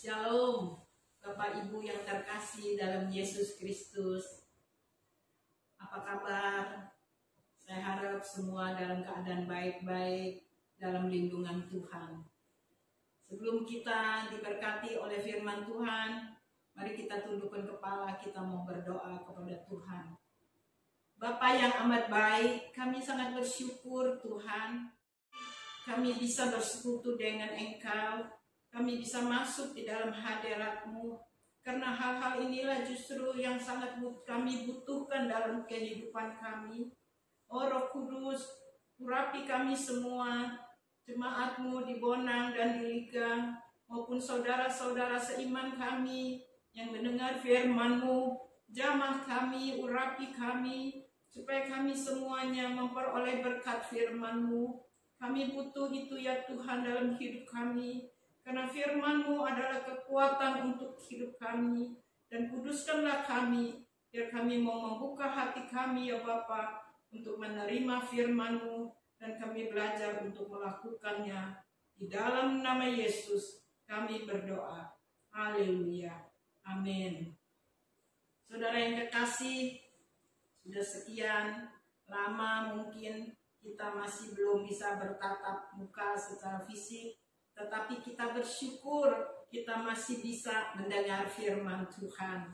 Shalom, Bapak Ibu yang terkasih dalam Yesus Kristus. Apa kabar? Saya harap semua dalam keadaan baik-baik dalam lindungan Tuhan. Sebelum kita diberkati oleh firman Tuhan, mari kita tundukkan kepala, kita mau berdoa kepada Tuhan. Bapa yang amat baik, kami sangat bersyukur Tuhan. Kami bisa bersekutu dengan Engkau. Kami bisa masuk di dalam hadirat-Mu. Karena hal-hal inilah justru yang sangat kami butuhkan dalam kehidupan kami. Oh Roh Kudus, urapi kami semua, jemaat-Mu di Bonang dan di Ligang, maupun saudara-saudara seiman kami yang mendengar firman-Mu. Jamah kami, urapi kami, supaya kami semuanya memperoleh berkat firman-Mu. Kami butuh itu ya Tuhan dalam hidup kami. Karena firman-Mu adalah kekuatan untuk hidup kami. Dan kuduskanlah kami, biar kami mau membuka hati kami ya Bapa, untuk menerima firman-Mu. Dan kami belajar untuk melakukannya. Di dalam nama Yesus kami berdoa. Haleluya. Amin. Saudara yang kekasih, sudah sekian lama mungkin kita masih belum bisa bertatap muka secara fisik. Tetapi kita bersyukur kita masih bisa mendengar firman Tuhan.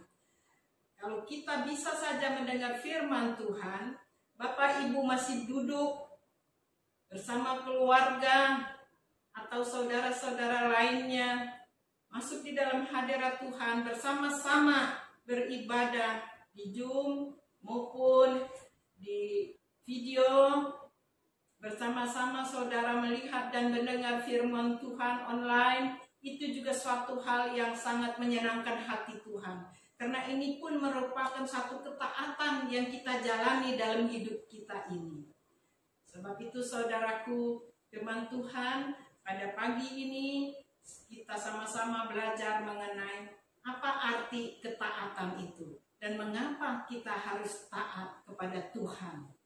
Kalau kita bisa saja mendengar firman Tuhan, Bapak Ibu masih duduk bersama keluarga atau saudara-saudara lainnya, masuk di dalam hadirat Tuhan bersama-sama beribadah di Zoom maupun di video. Bersama-sama saudara melihat dan mendengar firman Tuhan online, itu juga suatu hal yang sangat menyenangkan hati Tuhan. Karena ini pun merupakan satu ketaatan yang kita jalani dalam hidup kita ini. Sebab itu saudaraku, firman Tuhan pada pagi ini kita sama-sama belajar mengenai apa arti ketaatan itu. Dan mengapa kita harus taat kepada Tuhan.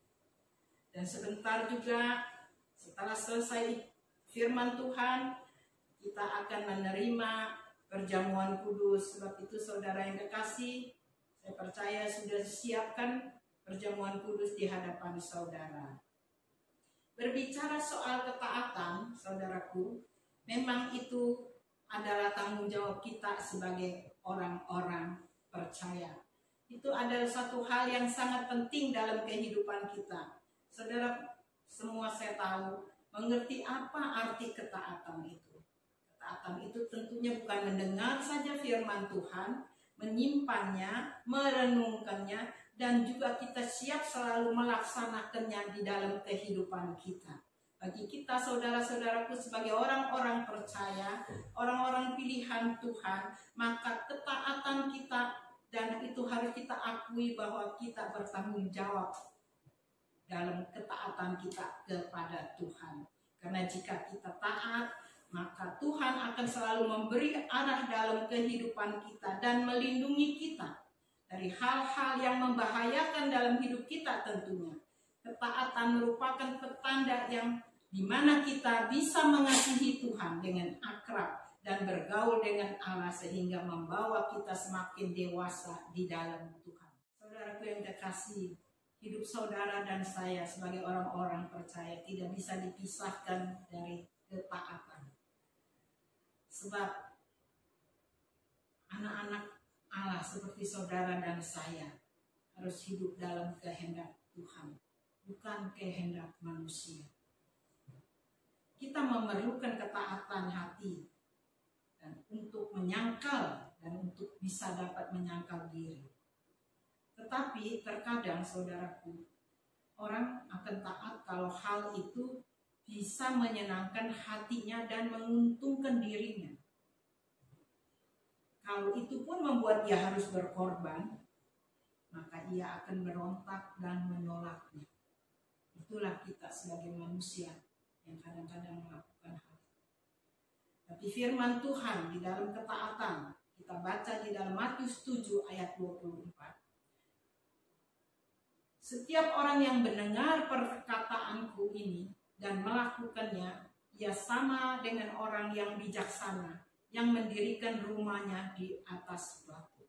Dan sebentar juga setelah selesai firman Tuhan, kita akan menerima perjamuan kudus. Sebab itu saudara yang kekasih, saya percaya sudah disiapkan perjamuan kudus di hadapan saudara. Berbicara soal ketaatan, saudaraku, memang itu adalah tanggung jawab kita sebagai orang-orang percaya. Itu adalah satu hal yang sangat penting dalam kehidupan kita. Saudara semua saya tahu mengerti apa arti ketaatan itu. Ketaatan itu tentunya bukan mendengar saja firman Tuhan, menyimpannya, merenungkannya, dan juga kita siap selalu melaksanakannya di dalam kehidupan kita. Bagi kita saudara-saudaraku sebagai orang-orang percaya, orang-orang pilihan Tuhan, maka ketaatan kita dan itu harus kita akui bahwa kita bertanggung jawab dalam ketaatan kita kepada Tuhan. Karena jika kita taat, maka Tuhan akan selalu memberi arah dalam kehidupan kita dan melindungi kita dari hal-hal yang membahayakan dalam hidup kita tentunya. Ketaatan merupakan petanda yang dimana kita bisa mengasihi Tuhan dengan akrab dan bergaul dengan Allah sehingga membawa kita semakin dewasa di dalam Tuhan. Saudaraku yang terkasih, hidup saudara dan saya sebagai orang-orang percaya tidak bisa dipisahkan dari ketaatan. Sebab anak-anak Allah seperti saudara dan saya harus hidup dalam kehendak Tuhan, bukan kehendak manusia. Kita memerlukan ketaatan hati dan untuk menyangkal dan untuk bisa dapat menyangkal diri. Tetapi terkadang saudaraku, orang akan taat kalau hal itu bisa menyenangkan hatinya dan menguntungkan dirinya. Kalau itu pun membuat dia harus berkorban, maka ia akan berontak dan menolaknya. Itulah kita sebagai manusia yang kadang-kadang melakukan hal itu. Tapi firman Tuhan di dalam ketaatan, kita baca di dalam Matius 7 ayat 24. Setiap orang yang mendengar perkataanku ini dan melakukannya, ia sama dengan orang yang bijaksana yang mendirikan rumahnya di atas batu.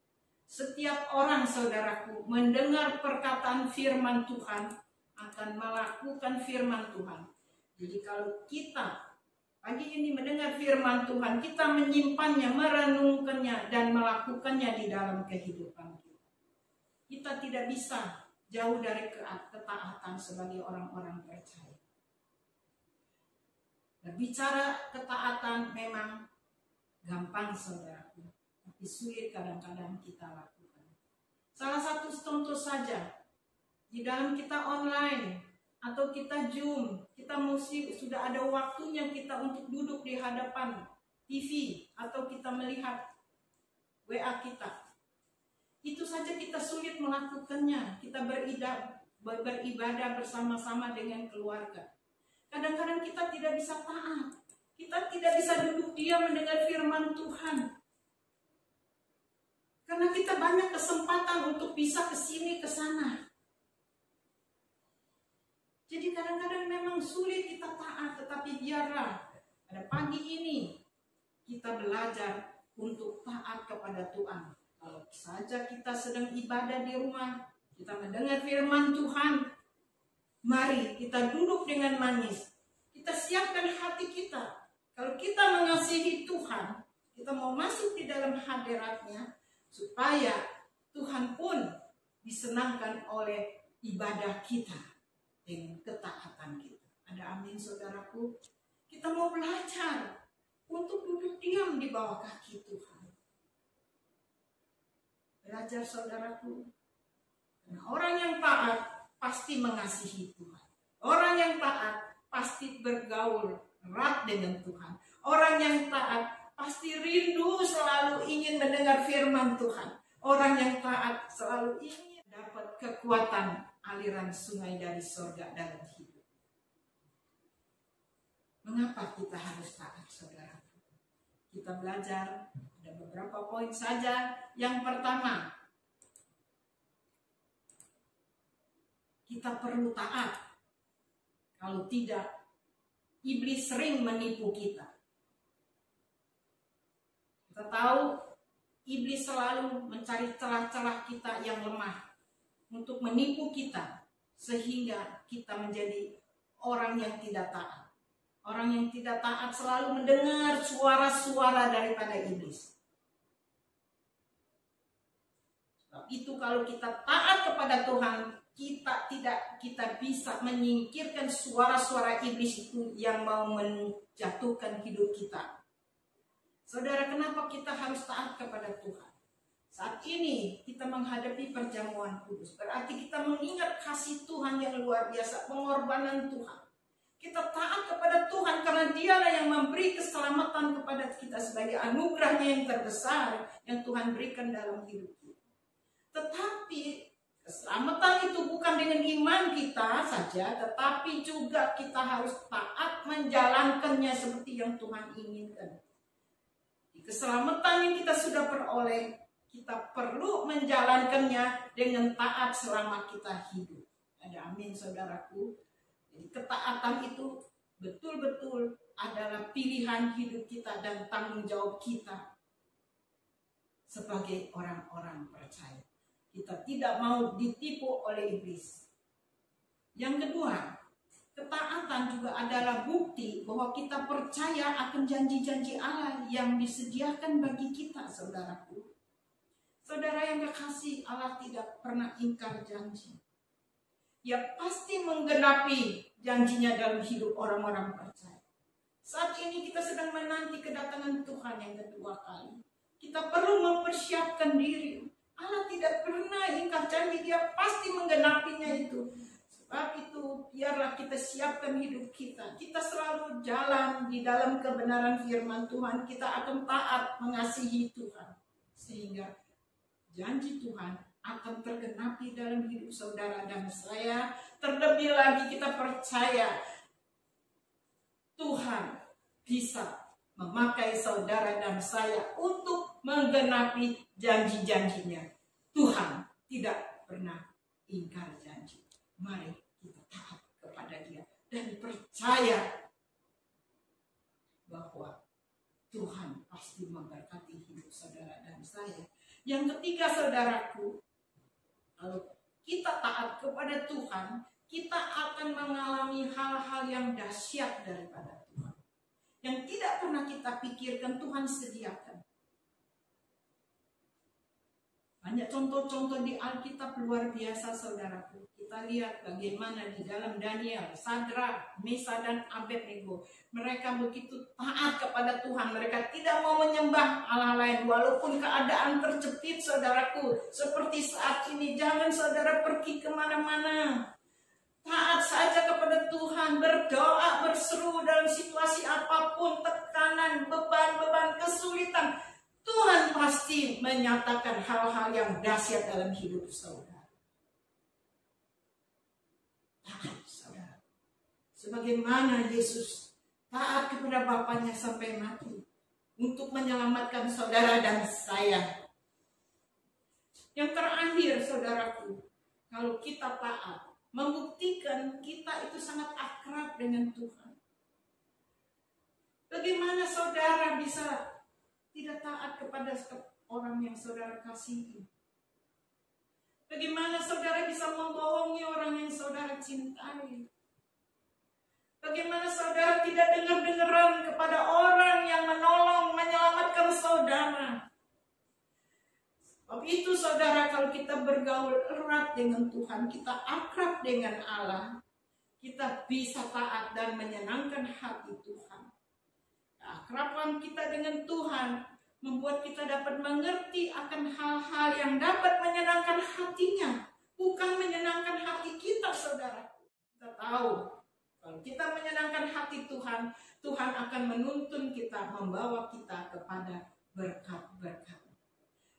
Setiap orang, saudaraku, mendengar perkataan firman Tuhan akan melakukan firman Tuhan. Jadi kalau kita pagi ini mendengar firman Tuhan, kita menyimpannya, merenungkannya, dan melakukannya di dalam kehidupan kita. Kita tidak bisa jauh dari ketaatan sebagai orang-orang percaya. Berbicara ketaatan memang gampang, saudaraku, tapi sulit kadang-kadang kita lakukan. Salah satu contoh saja, di dalam kita online atau kita Zoom, kita mesti sudah ada waktunya kita untuk duduk di hadapan TV atau kita melihat WA kita. Itu saja kita sulit melakukannya. Kita beribadah bersama-sama dengan keluarga. Kadang-kadang kita tidak bisa taat. Kita tidak bisa duduk diam mendengar firman Tuhan. Karena kita banyak kesempatan untuk bisa ke sini, ke sana. Jadi kadang-kadang memang sulit kita taat, tetapi biarlah pada pagi ini kita belajar untuk taat kepada Tuhan. Kalau saja kita sedang ibadah di rumah, kita mendengar firman Tuhan, mari kita duduk dengan manis. Kita siapkan hati kita. Kalau kita mengasihi Tuhan, kita mau masuk di dalam hadirat-Nya, supaya Tuhan pun disenangkan oleh ibadah kita dengan ketaatan kita. Ada amin, saudaraku? Kita mau belajar untuk duduk diam di bawah kaki Tuhan. Belajar, saudaraku. Karena orang yang taat pasti mengasihi Tuhan. Orang yang taat pasti bergaul erat dengan Tuhan. Orang yang taat pasti rindu selalu ingin mendengar firman Tuhan. Orang yang taat selalu ingin dapat kekuatan aliran sungai dari surga dalam hidup. Mengapa kita harus taat, saudara? Kita belajar, ada beberapa poin saja. Yang pertama, kita perlu taat. Kalau tidak, iblis sering menipu kita. Kita tahu iblis selalu mencari celah-celah kita yang lemah untuk menipu kita, sehingga kita menjadi orang yang tidak taat. Orang yang tidak taat selalu mendengar suara-suara daripada iblis. Sebab itu kalau kita taat kepada Tuhan, kita bisa menyingkirkan suara-suara iblis itu yang mau menjatuhkan hidup kita. Saudara, kenapa kita harus taat kepada Tuhan? Saat ini kita menghadapi perjamuan kudus. Berarti kita mengingat kasih Tuhan yang luar biasa, pengorbanan Tuhan. Kita taat kepada Tuhan karena Dialah yang memberi keselamatan kepada kita sebagai anugerahnya yang terbesar yang Tuhan berikan dalam hidup kita. Tetapi keselamatan itu bukan dengan iman kita saja, tetapi juga kita harus taat menjalankannya seperti yang Tuhan inginkan. Keselamatan yang kita sudah peroleh, kita perlu menjalankannya dengan taat selama kita hidup. Ada amin, saudaraku. Jadi ketaatan itu betul-betul adalah pilihan hidup kita dan tanggung jawab kita sebagai orang-orang percaya. Kita tidak mau ditipu oleh iblis. Yang kedua, ketaatan juga adalah bukti bahwa kita percaya akan janji-janji Allah yang disediakan bagi kita, saudaraku. Saudara yang kekasih, Allah tidak pernah ingkar janji. Dia pasti menggenapi janjinya dalam hidup orang-orang percaya. Saat ini kita sedang menanti kedatangan Tuhan yang kedua kali. Kita perlu mempersiapkan diri. Allah tidak pernah ingkar janji, Dia pasti menggenapinya itu. Sebab itu biarlah kita siapkan hidup kita. Kita selalu jalan di dalam kebenaran firman Tuhan. Kita akan taat mengasihi Tuhan. Sehingga janji Tuhan akan tergenapi dalam hidup saudara dan saya. Terlebih lagi kita percaya Tuhan bisa memakai saudara dan saya untuk menggenapi janji-janjinya. Tuhan tidak pernah ingkar janji. Mari kita taat kepada Dia dan percaya bahwa Tuhan pasti memberkati hidup saudara dan saya. Yang ketiga, saudaraku, kalau kita taat kepada Tuhan, kita akan mengalami hal-hal yang dahsyat daripada Tuhan, yang tidak pernah kita pikirkan Tuhan sediakan. Banyak contoh-contoh di Alkitab luar biasa, saudaraku. Kita lihat bagaimana di dalam Daniel, Sadrak, Mesa, dan Abednego. Mereka begitu taat kepada Tuhan. Mereka tidak mau menyembah Allah lain. Walaupun keadaan terjepit, saudaraku. Seperti saat ini, jangan saudara pergi kemana-mana. Taat saja kepada Tuhan. Berdoa, berseru dalam situasi apapun. Tekanan, beban-beban, kesulitan. Tuhan pasti menyatakan hal-hal yang dahsyat dalam hidup saudara. Taat saudara. Sebagaimana Yesus taat kepada Bapaknya sampai mati untuk menyelamatkan saudara dan saya. Yang terakhir, saudaraku, kalau kita taat, membuktikan kita itu sangat akrab dengan Tuhan. Bagaimana saudara bisa tidak taat kepada orang yang saudara kasihi? Bagaimana saudara bisa membohongi orang yang saudara cintai? Bagaimana saudara tidak dengar-dengaran kepada orang yang menolong, menyelamatkan saudara? Sebab itu saudara, kalau kita bergaul erat dengan Tuhan, kita akrab dengan Allah, kita bisa taat dan menyenangkan hati Tuhan. Keakraban kita dengan Tuhan membuat kita dapat mengerti akan hal-hal yang dapat menyenangkan hatinya, bukan menyenangkan hati kita, saudara. Kita tahu, kalau kita menyenangkan hati Tuhan, Tuhan akan menuntun kita, membawa kita kepada berkat-berkat.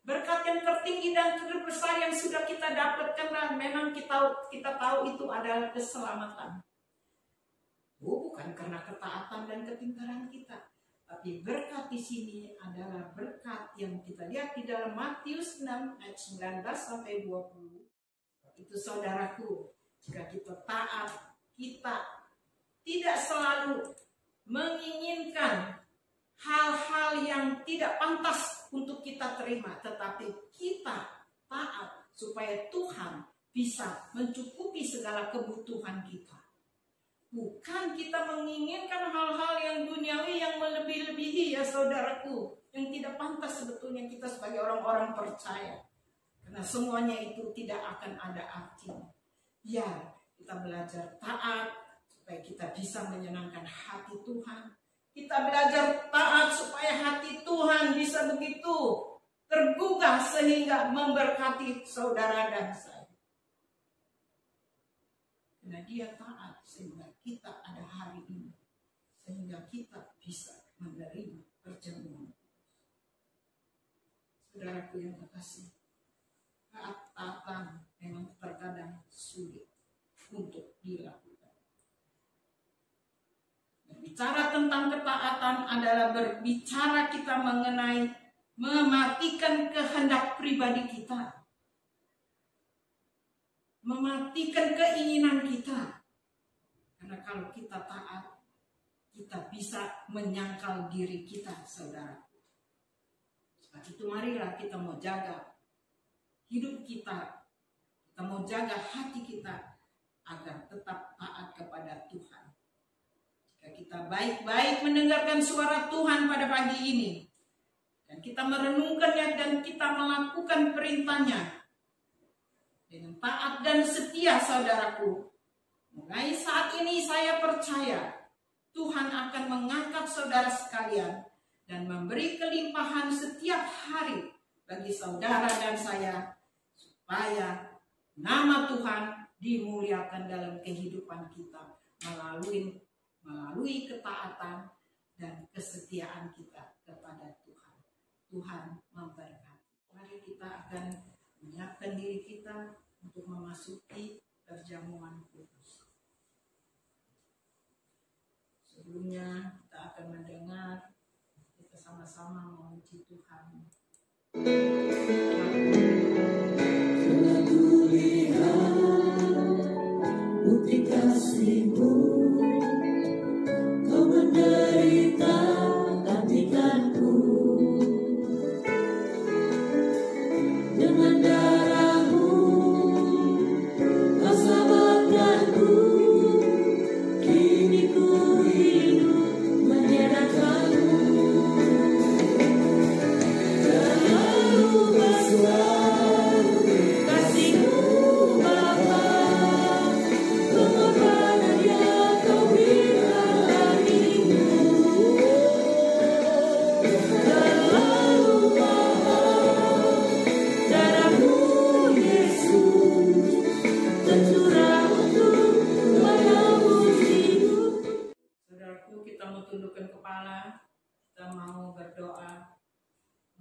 Berkat yang tertinggi dan terbesar yang sudah kita dapatkan, memang kita tahu itu adalah keselamatan. Bukan karena ketaatan dan kepintaran kita. Tapi berkat di sini adalah berkat yang kita lihat di dalam Matius 6 ayat 19 sampai 20. Itu saudaraku, jika kita taat, kita tidak selalu menginginkan hal-hal yang tidak pantas untuk kita terima, tetapi kita taat supaya Tuhan bisa mencukupi segala kebutuhan kita. Bukan kita menginginkan hal-hal yang duniawi yang melebih-lebihi, ya saudaraku, yang tidak pantas sebetulnya kita sebagai orang-orang percaya. Karena semuanya itu tidak akan ada artinya. Ya, kita belajar taat supaya kita bisa menyenangkan hati Tuhan. Kita belajar taat supaya hati Tuhan bisa begitu tergugah sehingga memberkati saudara dan saya. Karena Dia taat sehingga kita ada hari ini, sehingga kita bisa menerima perjamuan. Saudaraku yang terkasih, taatan memang terkadang sulit untuk dilakukan. Berbicara tentang ketaatan adalah berbicara kita mengenai mematikan kehendak pribadi kita, mematikan keinginan kita. Karena kalau kita taat, kita bisa menyangkal diri kita, saudara. Sebab itu marilah kita mau jaga hidup kita, kita mau jaga hati kita agar tetap taat kepada Tuhan. Jika kita baik-baik mendengarkan suara Tuhan pada pagi ini, dan kita merenungkannya dan kita melakukan perintahnya dengan taat dan setia, saudaraku, mulai saat ini saya percaya Tuhan akan mengangkat saudara sekalian dan memberi kelimpahan setiap hari bagi saudara dan saya, supaya nama Tuhan dimuliakan dalam kehidupan kita melalui ketaatan dan kesetiaan kita kepada Tuhan. Tuhan memberkati. Mari kita akan menyiapkan diri kita untuk memasuki perjamuan kudus. Sebelumnya kita akan mendengar, kita sama-sama memuji Tuhan. Selalu lihat bukti kasih-Mu, Kau menderita tapi kan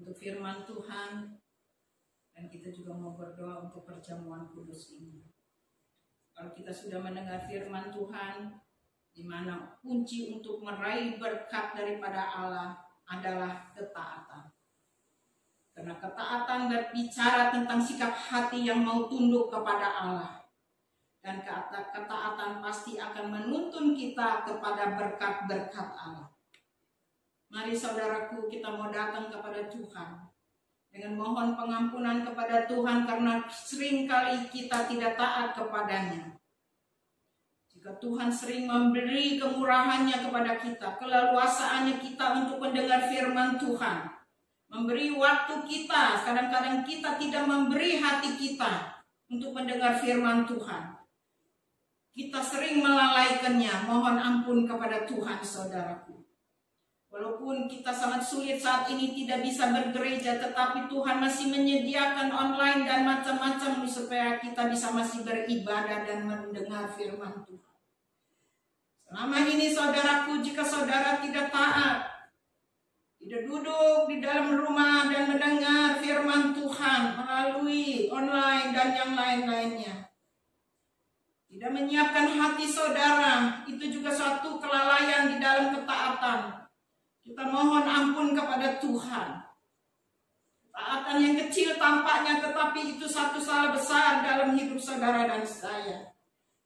untuk firman Tuhan, dan kita juga mau berdoa untuk perjamuan kudus ini. Kalau kita sudah mendengar firman Tuhan, di mana kunci untuk meraih berkat daripada Allah adalah ketaatan. Karena ketaatan berbicara tentang sikap hati yang mau tunduk kepada Allah. Dan ketaatan pasti akan menuntun kita kepada berkat-berkat Allah. Mari saudaraku, kita mau datang kepada Tuhan dengan mohon pengampunan kepada Tuhan karena seringkali kita tidak taat kepadanya. Jika Tuhan sering memberi kemurahannya kepada kita, keleluasaannya kita untuk mendengar firman Tuhan, memberi waktu kita, kadang-kadang kita tidak memberi hati kita untuk mendengar firman Tuhan. Kita sering melalaikannya, mohon ampun kepada Tuhan saudaraku. Walaupun kita sangat sulit saat ini tidak bisa bergereja, tetapi Tuhan masih menyediakan online dan macam-macam supaya kita bisa masih beribadah dan mendengar firman Tuhan. Selama ini saudaraku, jika saudara tidak taat, tidak duduk di dalam rumah dan mendengar firman Tuhan melalui online dan yang lain-lainnya, tidak menyiapkan hati saudara, itu juga suatu kelalaian di dalam ketaatan. Kita mohon ampun kepada Tuhan. Ketaatan yang kecil tampaknya, tetapi itu satu salah besar dalam hidup saudara dan saya.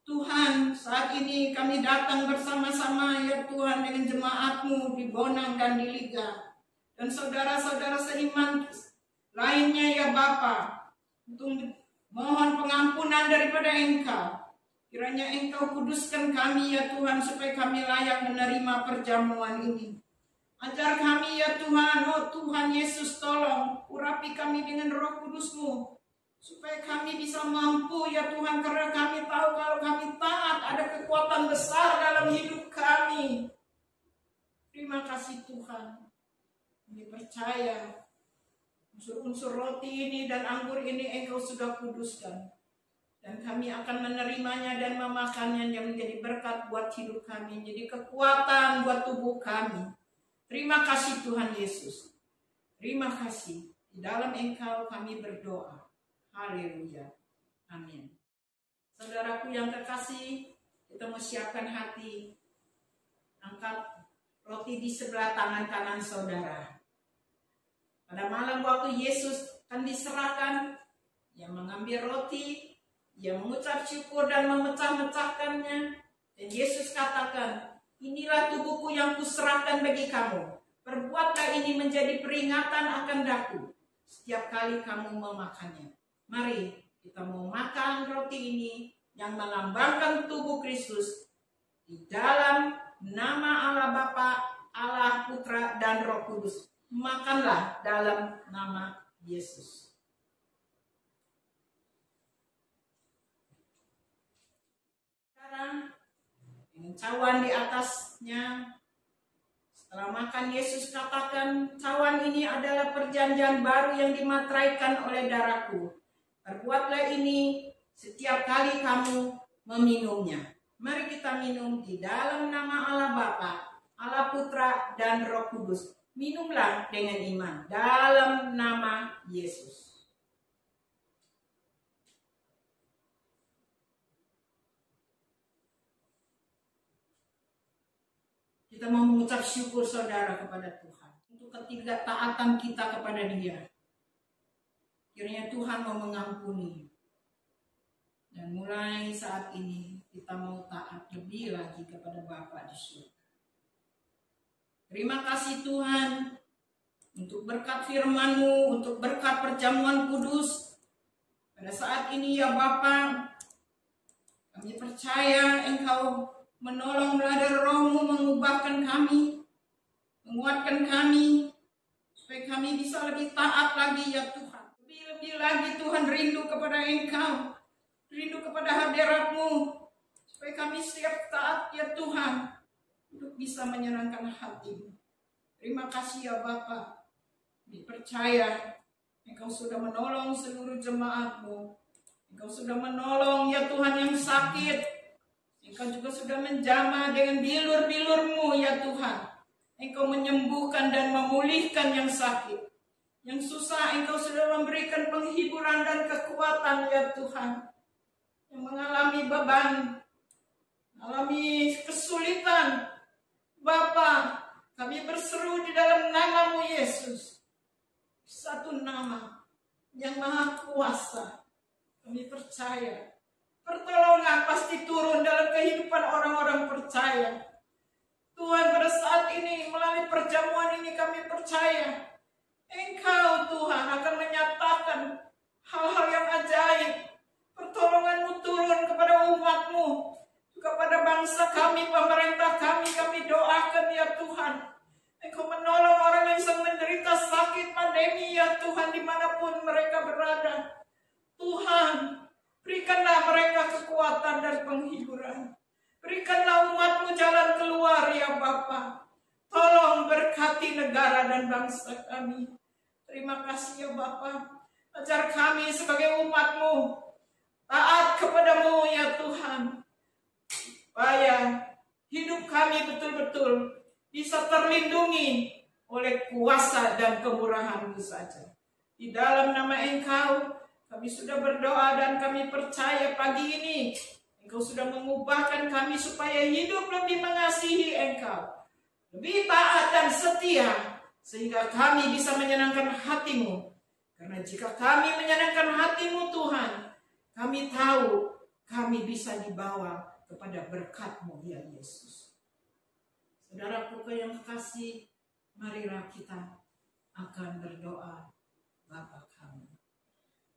Tuhan, saat ini kami datang bersama-sama ya Tuhan dengan jemaat-Mu di Bonang dan di Liga. Dan saudara-saudara seiman lainnya ya Bapa, untuk mohon pengampunan daripada Engkau. Kiranya Engkau kuduskan kami ya Tuhan, supaya kami layak menerima perjamuan ini. Ajar kami ya Tuhan, oh Tuhan Yesus tolong, urapi kami dengan Roh Kudus-Mu, supaya kami bisa mampu ya Tuhan, karena kami tahu kalau kami taat ada kekuatan besar dalam hidup kami. Terima kasih Tuhan. Kami percaya unsur-unsur roti ini dan anggur ini Engkau sudah kuduskan. Dan kami akan menerimanya dan memakannya yang menjadi berkat buat hidup kami, jadi kekuatan buat tubuh kami. Terima kasih Tuhan Yesus. Terima kasih. Di dalam Engkau kami berdoa. Haleluya. Amin. Saudaraku yang kekasih, kita mau siapkan hati. Angkat roti di sebelah tangan kanan saudara. Pada malam waktu Yesus akan diserahkan, Ia mengambil roti, Ia mengucap syukur dan memecah-mecahkannya. Dan Yesus katakan, inilah tubuhku yang kuserahkan bagi kamu. Perbuatlah ini menjadi peringatan akan daku setiap kali kamu memakannya. Mari kita mau makan roti ini yang melambangkan tubuh Kristus di dalam nama Allah Bapa, Allah Putra dan Roh Kudus. Makanlah dalam nama Yesus. Sekarang dengan cawan di atasnya, setelah makan Yesus katakan, cawan ini adalah perjanjian baru yang dimateraikan oleh darahku. Perbuatlah ini setiap kali kamu meminumnya. Mari kita minum di dalam nama Allah Bapa, Allah Putra dan Roh Kudus. Minumlah dengan iman dalam nama Yesus. Kita mau mengucap syukur saudara kepada Tuhan untuk ketidaktaatan kita kepada Dia. Kiranya Tuhan mau mengampuni. Dan mulai saat ini kita mau taat lebih lagi kepada Bapa di surga. Terima kasih Tuhan untuk berkat firman-Mu, untuk berkat perjamuan kudus. Pada saat ini ya Bapa, kami percaya Engkau menolong melalui Roh-Mu mengubahkan kami, menguatkan kami, supaya kami bisa lebih taat lagi ya Tuhan. Lebih lagi Tuhan rindu kepada Engkau, rindu kepada hadirat-Mu, supaya kami siap taat ya Tuhan, untuk bisa menyenangkan hati-Mu. Terima kasih ya Bapa, dipercaya Engkau sudah menolong seluruh jemaat-Mu, Engkau sudah menolong ya Tuhan yang sakit, Engkau juga sudah menjamah dengan bilur-bilur-Mu ya Tuhan. Engkau menyembuhkan dan memulihkan yang sakit. Yang susah Engkau sudah memberikan penghiburan dan kekuatan ya Tuhan. Yang mengalami beban, mengalami kesulitan, Bapa, kami berseru di dalam nama-Mu Yesus. Satu nama yang maha kuasa. Kami percaya pertolongan pasti turun dalam kehidupan orang-orang percaya. Tuhan, pada saat ini melalui perjamuan ini kami percaya Engkau Tuhan akan menyatakan hal-hal yang ajaib. Pertolongan-Mu turun kepada umat-Mu, kepada bangsa kami, pemerintah kami doakan ya Tuhan. Engkau menolong orang yang sedang menderita sakit pandemi ya Tuhan, dimanapun mereka berada. Tuhan, berikanlah mereka kekuatan dan penghiburan. Berikanlah umat-Mu jalan keluar ya Bapa. Tolong berkati negara dan bangsa kami. Terima kasih ya Bapa. Ajar kami sebagai umat-Mu taat kepada-Mu ya Tuhan. Supaya hidup kami betul-betul bisa terlindungi oleh kuasa dan kemurahan-Mu saja. Di dalam nama Engkau kami sudah berdoa dan kami percaya pagi ini Engkau sudah mengubahkan kami supaya hidup lebih mengasihi Engkau, lebih taat dan setia, sehingga kami bisa menyenangkan hati-Mu. Karena jika kami menyenangkan hati-Mu Tuhan, kami tahu kami bisa dibawa kepada berkat-Mu ya Yesus. Saudaraku yang kekasih, marilah kita akan berdoa. Bapa kami.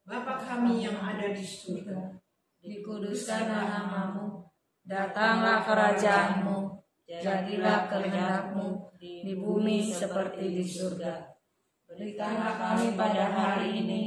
Bapa kami yang ada di surga, dikuduskanlah nama-Mu, datanglah kerajaan-Mu, jadilah kehendak-Mu di bumi seperti di surga. Berikanlah kami pada hari ini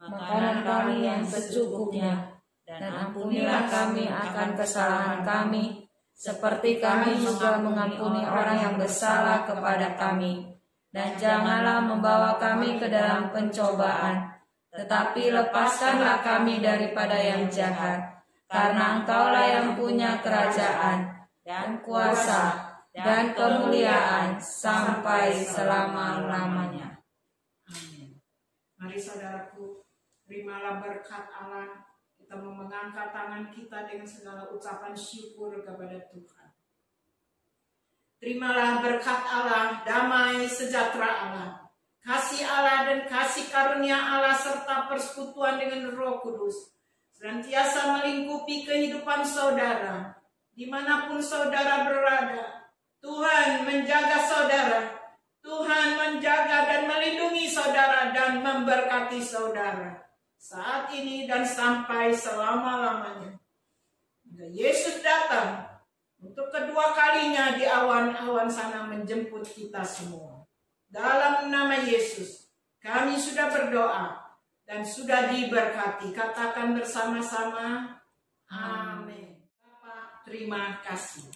makanan kami yang secukupnya, dan ampunilah kami akan kesalahan kami, seperti kami juga mengampuni orang yang bersalah kepada kami. Dan janganlah membawa kami ke dalam pencobaan, tetapi lepaskanlah kami daripada yang jahat. Karena Engkaulah yang punya kerajaan, dan kuasa, dan kemuliaan sampai selama-lamanya. Amin. Mari saudaraku, terimalah berkat Allah. Kita mau mengangkat tangan kita dengan segala ucapan syukur kepada Tuhan. Terimalah berkat Allah, damai sejahtera Allah, kasih Allah dan kasih karunia Allah serta persekutuan dengan Roh Kudus senantiasa melingkupi kehidupan saudara, dimanapun saudara berada. Tuhan menjaga saudara, Tuhan menjaga dan melindungi saudara dan memberkati saudara saat ini dan sampai selama-lamanya. Hingga Yesus datang untuk kedua kalinya di awan-awan sana menjemput kita semua. Dalam nama Yesus, kami sudah berdoa dan sudah diberkati. Katakan bersama-sama, amin. Bapak, terima kasih.